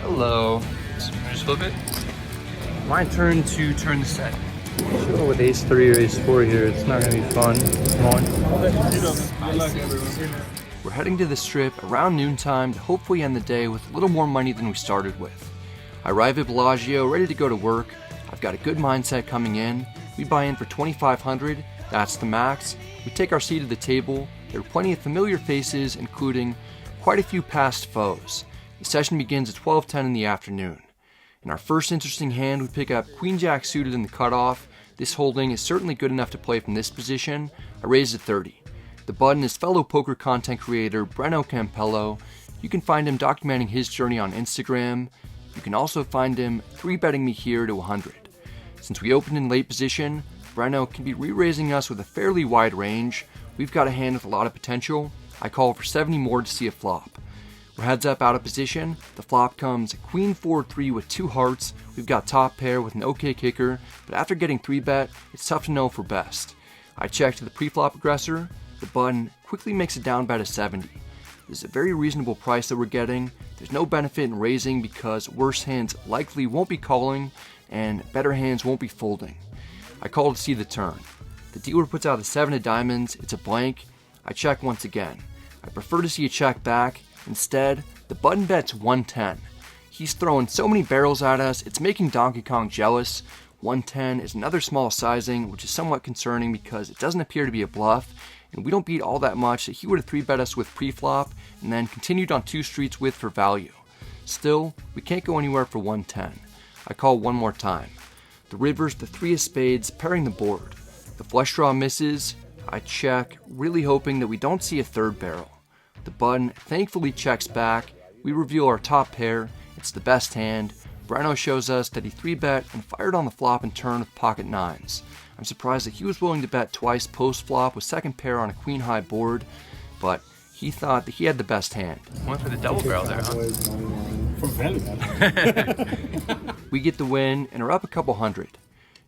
Hello. Just flip it. My turn to turn the set. Sure, with ace 3 or ace 4 here, it's not going to be fun. Come on. We're heading to the strip around noontime to hopefully end the day with a little more money than we started with. I arrive at Bellagio ready to go to work. I've got a good mindset coming in. We buy in for $2,500. That's the max. We take our seat at the table. There are plenty of familiar faces, including quite a few past foes. The session begins at 12:10 in the afternoon. In our first interesting hand, we pick up Queen Jack suited in the cutoff. This holding is certainly good enough to play from this position. I raise to 30. The button is fellow poker content creator Breno Campello. You can find him documenting his journey on Instagram. You can also find him 3-betting me here to 100. Since we opened in late position, Breno can be re-raising us with a fairly wide range. We've got a hand with a lot of potential. I call for 70 more to see a flop. We're heads up out of position. The flop comes Queen 4-3 with 2 hearts. We've got top pair with an okay kicker, but after getting 3-bet, it's tough to know for best. I check to the pre-flop aggressor. The button quickly makes it down bet to 70. This is a very reasonable price that we're getting. There's no benefit in raising because worse hands likely won't be calling and better hands won't be folding. I call to see the turn. The dealer puts out a 7 of diamonds. It's a blank. I check once again. I prefer to see a check back. Instead, the button bets 110. He's throwing so many barrels at us, it's making Donkey Kong jealous. 110 is another small sizing, which is somewhat concerning because it doesn't appear to be a bluff, and we don't beat all that much that he would have 3-bet us with pre-flop and then continued on 2 streets with for value. Still, we can't go anywhere for 110. I call one more time. The river's the 3 of spades, pairing the board. The flush draw misses. I check, really hoping that we don't see a 3rd barrel. The button thankfully checks back. We reveal our top pair. It's the best hand. Breno shows us that he 3-bet and fired on the flop and turn with pocket 9s. I'm surprised that he was willing to bet twice post-flop with 2nd pair on a queen-high board, but he thought that he had the best hand. Went for the double barrel there, huh? We get the win and are up a couple hundred.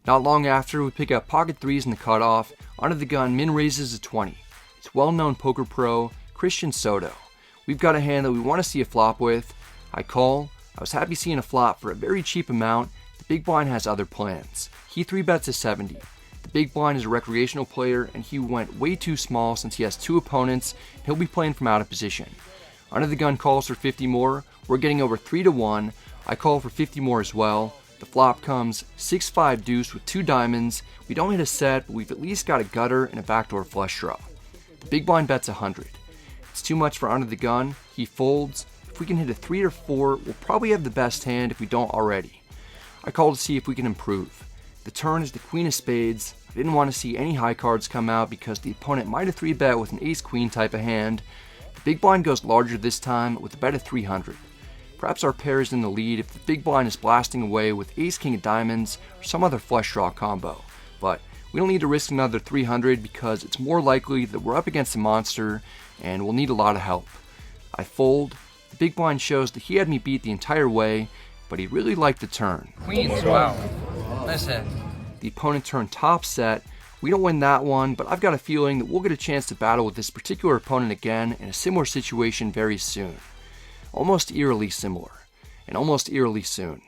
Not long after, we pick up pocket 3s in the cutoff. Onto the gun, min raises to 20. It's well-known poker pro Christian Soto. We've got a hand that we want to see a flop with. I call. I was happy seeing a flop for a very cheap amount. The big blind has other plans. He 3-bets to 70. The big blind is a recreational player and he went way too small since he has 2 opponents. He'll be playing from out of position. Under the gun calls for 50 more. We're getting over 3-1. I call for 50 more as well. The flop comes 6-5 deuce with 2 diamonds. We don't hit a set, but we've at least got a gutter and a backdoor flush draw. The big blind bets 100. It's too much for under the gun. He folds. If we can hit a 3 or 4, we'll probably have the best hand if we don't already. I call to see if we can improve. The turn is the queen of spades. I didn't want to see any high cards come out because the opponent might have 3-bet with an ace-queen type of hand. The big blind goes larger this time with a bet of 300. Perhaps our pair is in the lead if the big blind is blasting away with ace-king of diamonds or some other flush draw combo. But we don't need to risk another 300 because it's more likely that we're up against a monster and we'll need a lot of help. I fold. The big blind shows that he had me beat the entire way, but he really liked the turn. Queens, wow. Nice hand. The opponent turned top set. We don't win that one, but I've got a feeling that we'll get a chance to battle with this particular opponent again in a similar situation very soon. Almost eerily similar, and almost eerily soon.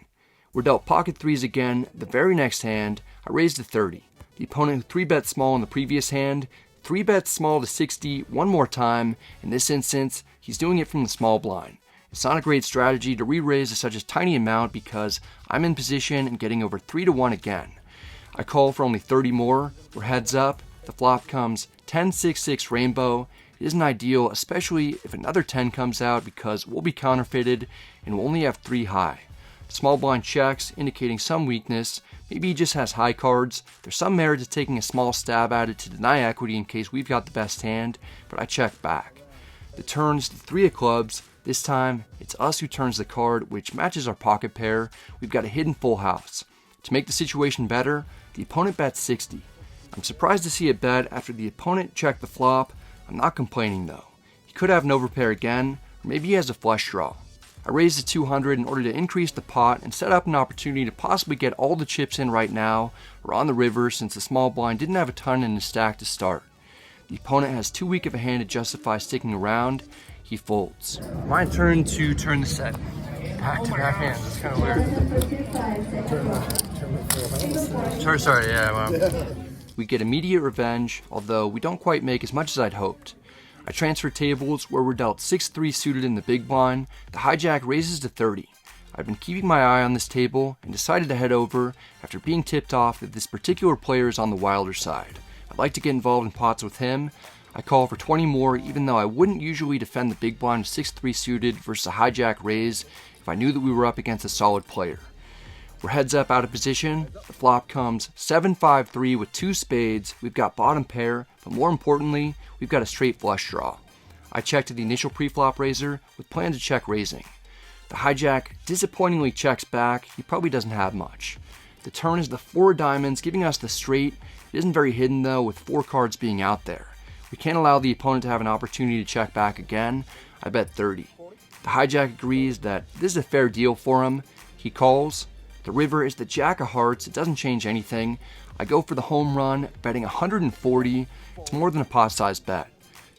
We're dealt pocket 3s again. The very next hand, I raised to 30. The opponent who 3-bet small in the previous hand 3-bets small to 60 one more time. In this instance, he's doing it from the small blind. It's not a great strategy to re-raise to such a tiny amount because I'm in position and getting over 3-1 again. I call for only 30 more. We're heads up. The flop comes 10-6-6 rainbow. It isn't ideal, especially if another 10 comes out because we'll be counterfeited and we'll only have 3 high. Small blind checks, indicating some weakness. Maybe he just has high cards. There's some merit to taking a small stab at it to deny equity in case we've got the best hand, but I check back. The turn is the 3 of clubs. This time, it's us who turns the card, which matches our pocket pair. We've got a hidden full house. To make the situation better, the opponent bets 60. I'm surprised to see it bet after the opponent checked the flop. I'm not complaining though. He could have an overpair again, or maybe he has a flush draw. I raised to 200 in order to increase the pot and set up an opportunity to possibly get all the chips in right now or on the river since the small blind didn't have a ton in his stack to start. The opponent has too weak of a hand to justify sticking around. He folds. My turn to turn the set. back-to-back hands. It's kind of weird. Sorry, yeah, wow. We get immediate revenge, although we don't quite make as much as I'd hoped. I transfer tables where we're dealt 6-3 suited in the big blind. The hijack raises to 30. I've been keeping my eye on this table and decided to head over after being tipped off that this particular player is on the wilder side. I'd like to get involved in pots with him. I call for 20 more, even though I wouldn't usually defend the big blind 6-3 suited versus a hijack raise if I knew that we were up against a solid player. We're heads up out of position. The flop comes 7-5-3 with 2 spades. We've got bottom pair, but more importantly, we've got a straight flush draw. I check to the initial pre-flop raiser with plan to check raising. The hijack disappointingly checks back. He probably doesn't have much. The turn is the 4 diamonds, giving us the straight. It isn't very hidden though, with 4 cards being out there. We can't allow the opponent to have an opportunity to check back again. I bet 30. The hijack agrees that this is a fair deal for him. He calls. The river is the jack of hearts. It doesn't change anything. I go for the home run, betting 140. It's more than a pot-sized bet.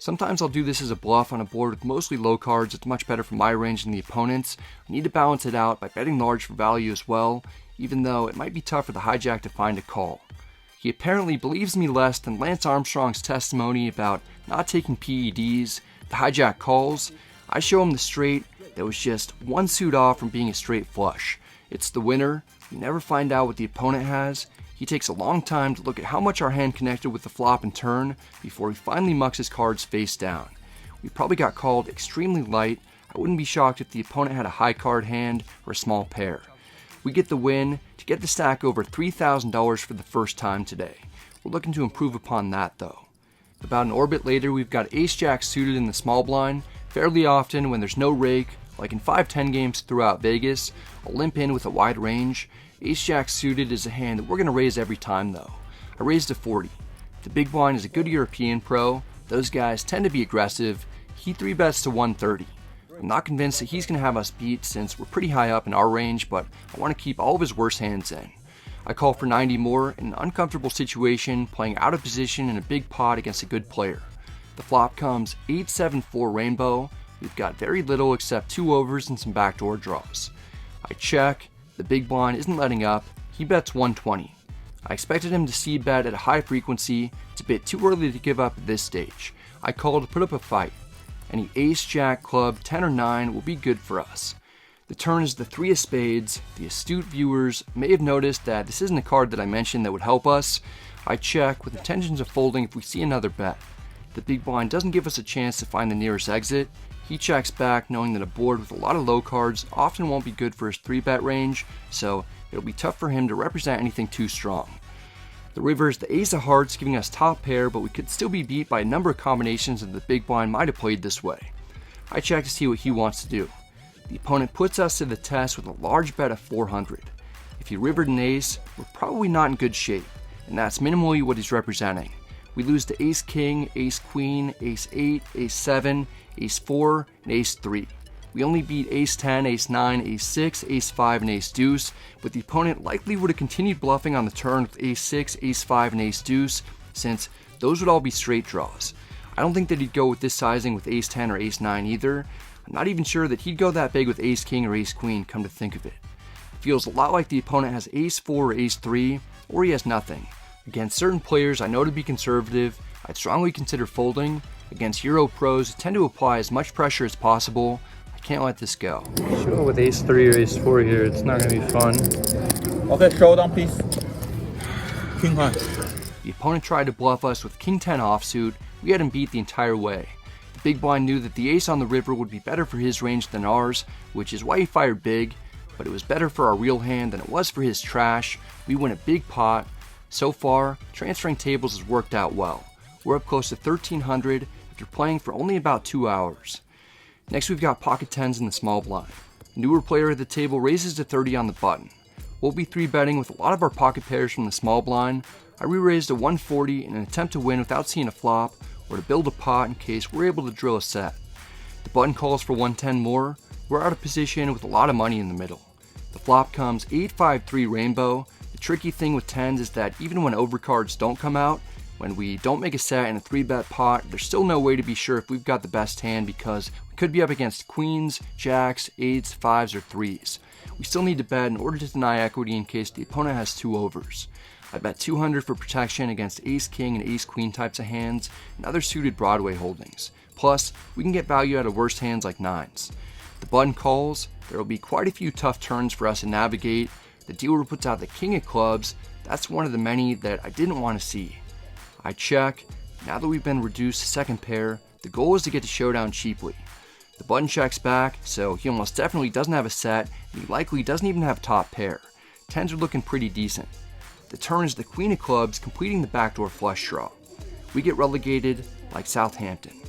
Sometimes I'll do this as a bluff on a board with mostly low cards. It's much better for my range than the opponent's. I need to balance it out by betting large for value as well, even though it might be tough for the hijack to find a call. He apparently believes me less than Lance Armstrong's testimony about not taking PEDs. The hijack calls. I show him the straight that was just 1 suit off from being a straight flush. It's the winner. We never find out what the opponent has. He takes a long time to look at how much our hand connected with the flop and turn before he finally mucks his cards face down. We probably got called extremely light. I wouldn't be shocked if the opponent had a high card hand or a small pair. We get the win to get the stack over $3,000 for the first time today. We're looking to improve upon that though. About an orbit later, we've got ace-jack suited in the small blind. Fairly often when there's no rake, like in 5-10 games throughout Vegas, I'll limp in with a wide range. Ace-jack suited is a hand that we're going to raise every time though. I raised to 40. The big blind is a good European pro. Those guys tend to be aggressive. He 3-bets to 130. I'm not convinced that he's going to have us beat since we're pretty high up in our range, but I want to keep all of his worst hands in. I call for 90 more in an uncomfortable situation, playing out of position in a big pot against a good player. The flop comes 8-7-4 rainbow. We've got very little except 2 overs and some backdoor draws. I check. The big blind isn't letting up. He bets 120. I expected him to c-bet at a high frequency. It's a bit too early to give up at this stage. I call to put up a fight. Any ace, jack, club, 10 or 9 will be good for us. The turn is the 3 of spades. The astute viewers may have noticed that this isn't a card that I mentioned that would help us. I check with intentions of folding if we see another bet. The big blind doesn't give us a chance to find the nearest exit. He checks back knowing that a board with a lot of low cards often won't be good for his 3-bet range, so it'll be tough for him to represent anything too strong. The river is the ace of hearts, giving us top pair, but we could still be beat by a number of combinations that the big blind might have played this way. I check to see what he wants to do. The opponent puts us to the test with a large bet of 400. If he rivered an ace, we're probably not in good shape, and that's minimally what he's representing. We lose to ace king, ace queen, ace 8, ace 7, ace 4, and ace 3. We only beat ace 10, ace 9, ace 6, ace 5, and ace deuce, but the opponent likely would have continued bluffing on the turn with ace 6, ace 5, and ace deuce, since those would all be straight draws. I don't think that he'd go with this sizing with ace 10 or ace 9 either. I'm not even sure that he'd go that big with ace king or ace queen, come to think of it. It feels a lot like the opponent has ace 4 or ace 3, or he has nothing. Against certain players I know to be conservative, I'd strongly consider folding. Against Euro pros, I tend to apply as much pressure as possible. I can't let this go. Sure, with ace 3 or ace 4 here, it's not going to be fun. Okay, showdown please. King high. The opponent tried to bluff us with king 10 offsuit. We had him beat the entire way. The big blind knew that the ace on the river would be better for his range than ours, which is why he fired big, but it was better for our real hand than it was for his trash. We win a big pot. So far, transferring tables has worked out well. We're up close to 1,300 after playing for only about 2 hours. Next we've got pocket 10s in the small blind. The newer player at the table raises to 30 on the button. We'll be 3-betting with a lot of our pocket pairs from the small blind. I re-raised to 140 in an attempt to win without seeing a flop, or to build a pot in case we're able to drill a set. The button calls for 110 more. We're out of position with a lot of money in the middle. The flop comes 8-5-3 rainbow. The tricky thing with 10s is that even when overcards don't come out, When we don't make a set in a 3-bet pot, there's still no way to be sure if we've got the best hand because we could be up against queens, jacks, 8s, 5s, or 3s. We still need to bet in order to deny equity in case the opponent has 2 overs. I bet 200 for protection against ace-king and ace-queen types of hands and other suited Broadway holdings. Plus, we can get value out of worse hands like 9s. The button calls, there will be quite a few tough turns for us to navigate. The dealer puts out the king of clubs. That's one of the many that I didn't want to see. I check. Now that we've been reduced to second pair, the goal is to get to showdown cheaply. The button checks back, so he almost definitely doesn't have a set, and he likely doesn't even have top pair. 10s are looking pretty decent. The turn is the queen of clubs, completing the backdoor flush draw. We get relegated like Southampton.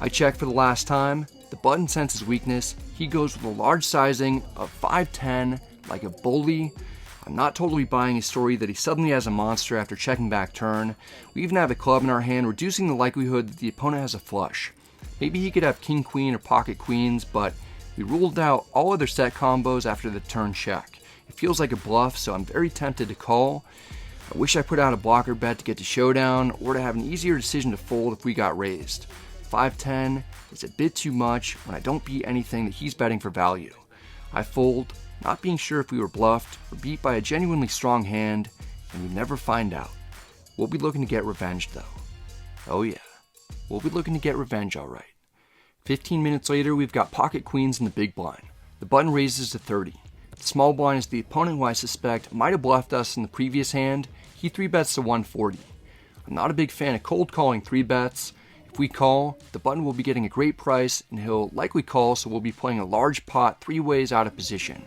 I check for the last time. The button senses weakness. He goes with a large sizing of 5-10, like a bully. I'm not totally buying his story that he suddenly has a monster after checking back turn. We even have a club in our hand, reducing the likelihood that the opponent has a flush. Maybe he could have king queen or pocket queens, but we ruled out all other set combos after the turn check. It feels like a bluff, so I'm very tempted to call. I wish I put out a blocker bet to get to showdown, or to have an easier decision to fold if we got raised. 5-10 is a bit too much when I don't beat anything that he's betting for value. I fold, not being sure if we were bluffed or beat by a genuinely strong hand, and we never find out. We'll be looking to get revenge though. Oh yeah, we'll be looking to get revenge alright. 15 minutes later, we've got pocket queens in the big blind. The button raises to 30. The small blind is the opponent who I suspect might have bluffed us in the previous hand. He 3-bets to 140. I'm not a big fan of cold calling 3-bets. If we call, the button will be getting a great price and he'll likely call, so we'll be playing a large pot 3 ways out of position.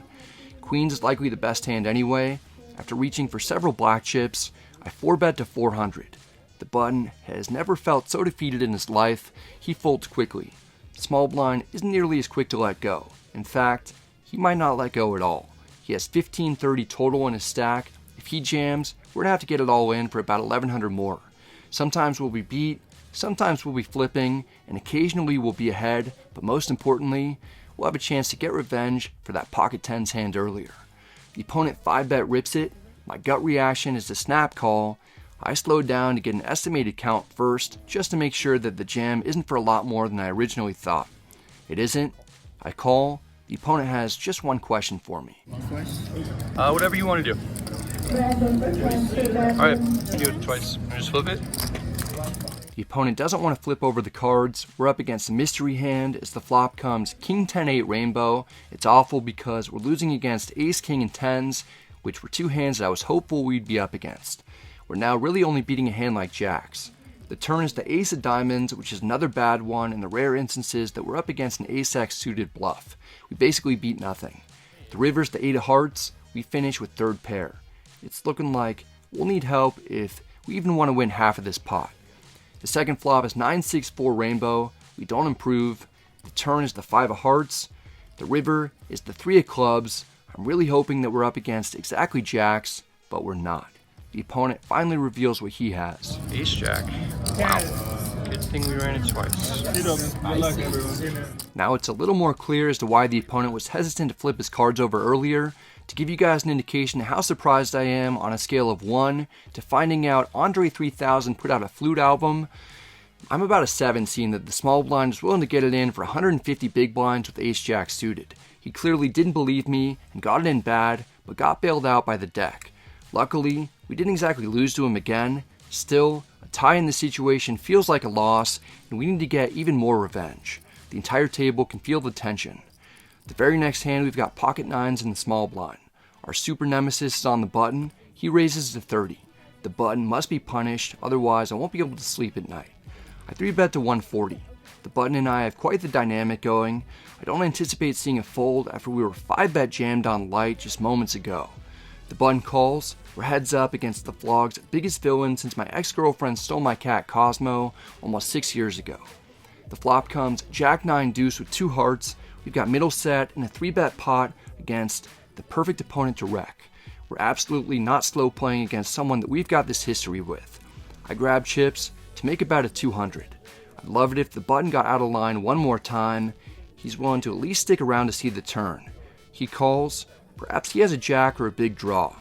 Queens is likely the best hand anyway. After reaching for several black chips, I 4-bet to 400. The button has never felt so defeated in his life. He folds quickly. The small blind isn't nearly as quick to let go. In fact, he might not let go at all. He has 1530 total in his stack. If he jams, we're gonna have to get it all in for about 1100 more. Sometimes we'll be beat, sometimes we'll be flipping, and occasionally we'll be ahead, but most importantly, we'll have a chance to get revenge for that pocket 10s hand earlier. The opponent 5-bet rips it. My gut reaction is to snap call. I slowed down to get an estimated count first, just to make sure that the jam isn't for a lot more than I originally thought. It isn't. I call. The opponent has just one question for me. Whatever you want to do. Alright, do it twice. Just flip it. The opponent doesn't want to flip over the cards. We're up against a mystery hand as the flop comes King 10-8 rainbow. It's awful because we're losing against Ace, King, and 10s, which were 2 hands that I was hopeful we'd be up against. We're now really only beating a hand like jacks. The turn is the Ace of diamonds, which is another bad one in the rare instances that we're up against an Ace-X suited bluff. We basically beat nothing. The river's the 8 of hearts. We finish with 3rd pair. It's looking like we'll need help if we even want to win half of this pot. The second flop is 9-6-4 rainbow. We don't improve. The turn is the 5 of hearts. The river is the 3 of clubs. I'm really hoping that we're up against exactly jacks, but we're not. The opponent finally reveals what he has. Ace jack. Wow. Good thing we ran it twice. Good luck, everyone. Now it's a little more clear as to why the opponent was hesitant to flip his cards over earlier. To give you guys an indication of how surprised I am on a scale of 1 to finding out Andre 3000 put out a flute album, I'm about a 7 seeing that the small blind was willing to get it in for 150 big blinds with ace-jack suited. He clearly didn't believe me and got it in bad, but got bailed out by the deck. Luckily, we didn't exactly lose to him again. Still, a tie in this situation feels like a loss, and we need to get even more revenge. The entire table can feel the tension. The very next hand, we've got pocket 9s in the small blind. Our super nemesis is on the button. He raises to 30. The button must be punished, otherwise I won't be able to sleep at night. I 3-bet to 140. The button and I have quite the dynamic going. I don't anticipate seeing a fold after we were 5-bet jammed on light just moments ago. The button calls. We're heads up against the vlog's biggest villain since my ex-girlfriend stole my cat Cosmo almost 6 years ago. The flop comes Jack 9 deuce with 2 hearts. We've got middle set and a 3-bet pot against the perfect opponent to wreck. We're absolutely not slow playing against someone that we've got this history with. I grab chips to make about a 200. I'd love it if the button got out of line one more time. He's willing to at least stick around to see the turn. He calls. Perhaps he has a jack or a big draw.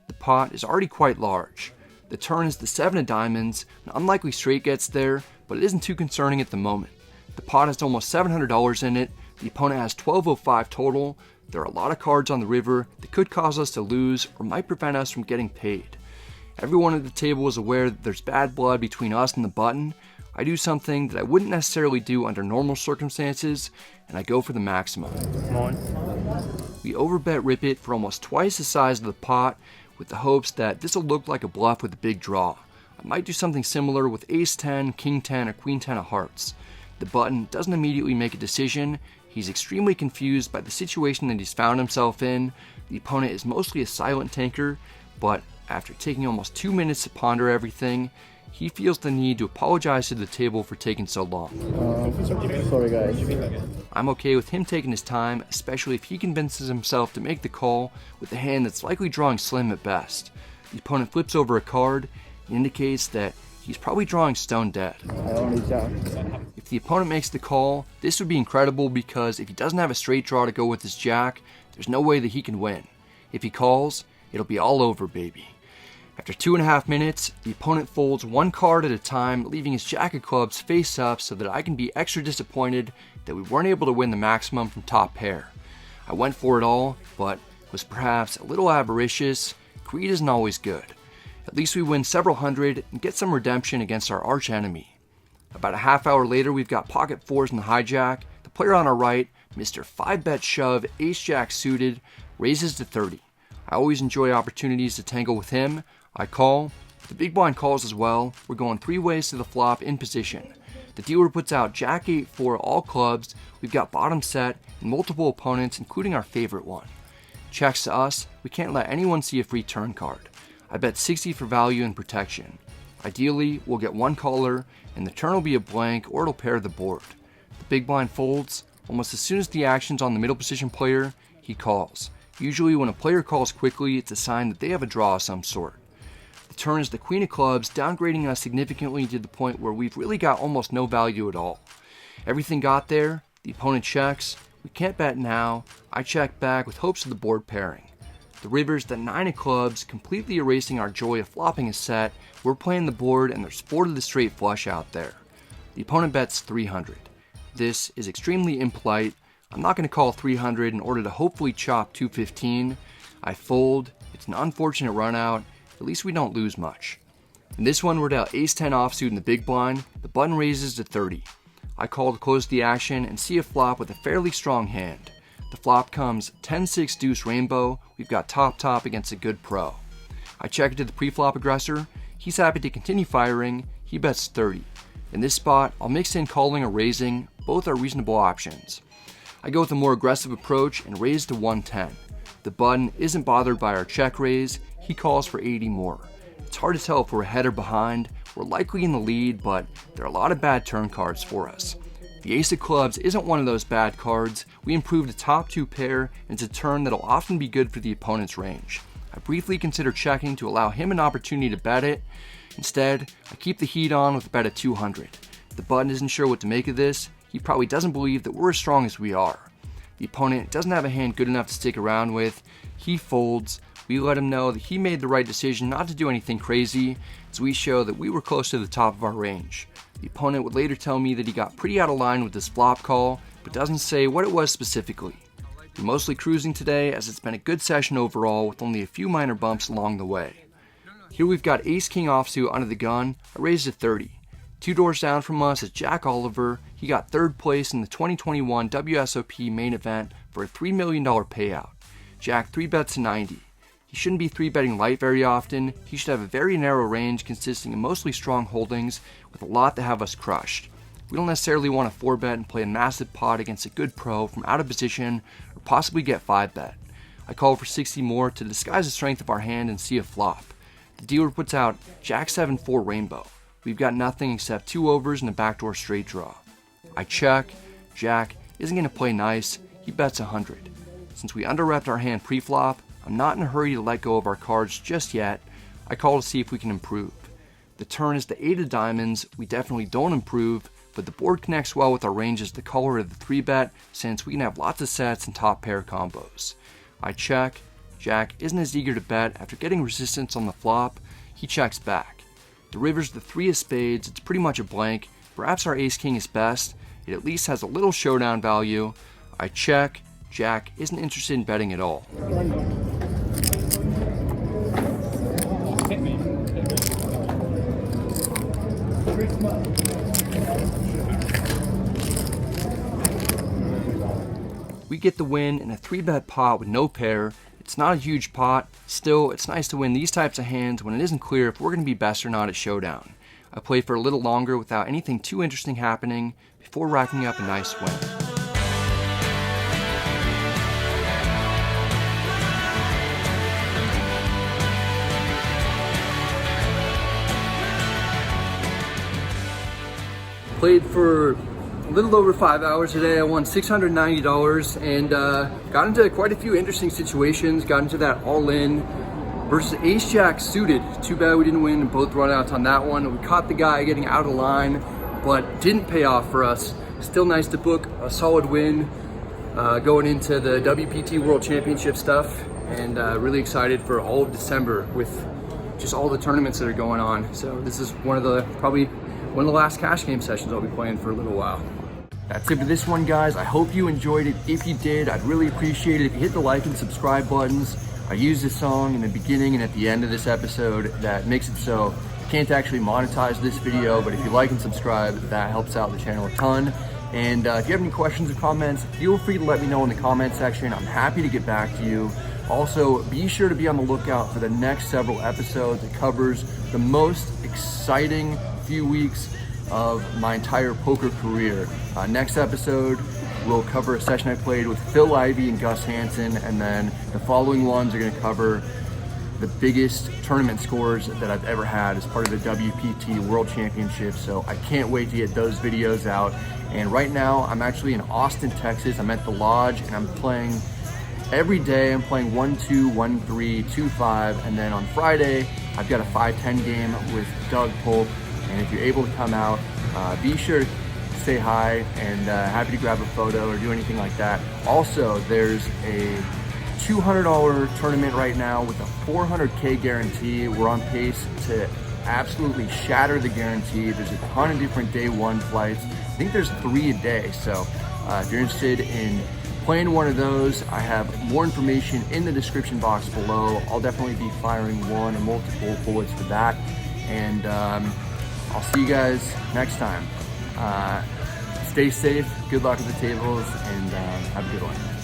The pot is already quite large. The turn is the 7 of diamonds. An unlikely straight gets there, but it isn't too concerning at the moment. The pot has almost $700 in it. The opponent has 1205 total. There are a lot of cards on the river that could cause us to lose or might prevent us from getting paid. Everyone at the table is aware that there's bad blood between us and the button. I do something that I wouldn't necessarily do under normal circumstances, and I go for the maximum. We overbet Rip It for almost twice the size of the pot, with the hopes that this will look like a bluff with a big draw. I might do something similar with Ace 10, King 10, or Queen 10 of hearts. The button doesn't immediately make a decision. He's extremely confused by the situation that he's found himself in. The opponent is mostly a silent tanker, but after taking almost 2 minutes to ponder everything, he feels the need to apologize to the table for taking so long. Sorry guys. I'm okay with him taking his time, especially if he convinces himself to make the call with a hand that's likely drawing slim at best. The opponent flips over a card and indicates that he's probably drawing stone dead. If the opponent makes the call, this would be incredible because if he doesn't have a straight draw to go with his jack, there's no way that he can win. If he calls, it'll be all over, baby. After 2.5 minutes, the opponent folds one card at a time, leaving his jack of clubs face up so that I can be extra disappointed that we weren't able to win the maximum from top pair. I went for it all, but was perhaps a little avaricious. Greed isn't always good. At least we win several hundred and get some redemption against our arch enemy. About a half hour later, we've got pocket fours in the hijack. The player on our right, Mr. 5-bet shove, ace jack suited, raises to 30. I always enjoy opportunities to tangle with him. I call. The big blind calls as well. We're going 3 ways to the flop in position. The dealer puts out jack 8-4 all clubs. We've got bottom set and multiple opponents, including our favorite one. Checks to us. We can't let anyone see a free turn card. I bet 60 for value and protection. Ideally, we'll get one caller, and the turn will be a blank or it'll pair the board. The big blind folds. Almost as soon as the action's on the middle position player, he calls. Usually when a player calls quickly, it's a sign that they have a draw of some sort. The turn is the queen of clubs, downgrading us significantly to the point where we've really got almost no value at all. Everything got there, the opponent checks, we can't bet now, I check back with hopes of the board pairing. The river's the 9 of clubs, completely erasing our joy of flopping a set. We're playing the board and there's 4 to the straight flush out there. The opponent bets 300. This is extremely impolite. I'm not going to call 300 in order to hopefully chop 215. I fold. It's an unfortunate run out. At least we don't lose much. In this one, we're down ace 10 offsuit in the big blind. The button raises to 30. I call to close the action and see a flop with a fairly strong hand. The flop comes 10-6 deuce rainbow. We've got top against a good pro. I check it to the pre-flop aggressor. He's happy to continue firing. He bets 30. In this spot, I'll mix in calling or raising. Both are reasonable options. I go with a more aggressive approach and raise to 110. The button isn't bothered by our check raise. He calls for 80 more. It's hard to tell if we're ahead or behind. We're likely in the lead, but there are a lot of bad turn cards for us. The ace of clubs isn't one of those bad cards. We improved a top 2 pair, and it's a turn that'll often be good for the opponent's range. I briefly consider checking to allow him an opportunity to bet it. Instead, I keep the heat on with a bet of 200. The button isn't sure what to make of this. He probably doesn't believe that we're as strong as we are. The opponent doesn't have a hand good enough to stick around with. He folds. We let him know that he made the right decision not to do anything crazy, as we show that we were close to the top of our range. The opponent would later tell me that he got pretty out of line with his flop call, but doesn't say what it was specifically. We're mostly cruising today, as it's been a good session overall with only a few minor bumps along the way. Here we've got ace king offsuit under the gun. I raised to 30. 2 doors down from us is Jack Oliver. He got 3rd place in the 2021 WSOP main event for a $3 million payout. Jack 3-bets to 90. He shouldn't be 3-betting light very often. He should have a very narrow range consisting of mostly strong holdings with a lot to have us crushed. We don't necessarily want to 4-bet and play a massive pot against a good pro from out of position or possibly get 5-bet. I call for 60 more to disguise the strength of our hand and see a flop. The dealer puts out Jack 7-4 rainbow. We've got nothing except 2 overs and a backdoor straight draw. I check. Jack isn't going to play nice. He bets 100. Since we under-repped our hand pre-flop, I'm not in a hurry to let go of our cards just yet. I call to see if we can improve. The turn is the 8 of diamonds. We definitely don't improve, but the board connects well with our range as the color of the 3-bet, since we can have lots of sets and top pair combos. I check. Jack isn't as eager to bet after getting resistance on the flop. he checks back. The river's the 3 of spades, it's pretty much a blank. Perhaps our ace-king is best. It at least has a little showdown value. I check. Jack isn't interested in betting at all. We get the win in a 3-bet pot with no pair. It's not a huge pot. Still, it's nice to win these types of hands when it isn't clear if we're going to be best or not at showdown. I play for a little longer without anything too interesting happening before racking up a nice win. Played for a little over 5 hours today. I won $690 and got into quite a few interesting situations. Got into that all-in versus ace-jack suited. Too bad we didn't win both runouts on that one. We caught the guy getting out of line, but didn't pay off for us. Still nice to book a solid win going into the WPT World Championship stuff, and really excited for all of December with just all the tournaments that are going on. So this is probably one of the last cash game sessions I'll be playing for a little while. That's it for this one, guys. I hope you enjoyed it. If you did, I'd really appreciate it if you hit the like and subscribe buttons. I use this song in the beginning and at the end of this episode that makes it so I can't actually monetize this video, but if you like and subscribe, that helps out the channel a ton. And if you have any questions or comments, feel free to let me know in the comment section. I'm happy to get back to you. Also, be sure to be on the lookout for the next several episodes. It covers the most exciting few weeks of my entire poker career. Next episode, we'll cover a session I played with Phil Ivey and Gus Hansen, and then the following ones are going to cover the biggest tournament scores that I've ever had as part of the WPT World Championship. So I can't wait to get those videos out. And right now, I'm actually in Austin, Texas. I'm at the Lodge, and I'm playing every day. I'm playing 1-2, 1-3, 2-5, and then on Friday, I've got a 5-10 game with Doug Polk. And if you're able to come out, be sure to say hi, and happy to grab a photo or do anything like that. Also, there's a $200 tournament right now with a $400K guarantee. We're on pace to absolutely shatter the guarantee. There's a ton of different day one flights. I think there's 3 a day. So if you're interested in playing one of those, I have more information in the description box below. I'll definitely be firing one or multiple bullets for that. And I'll see you guys next time. Stay safe, good luck at the tables, and have a good one.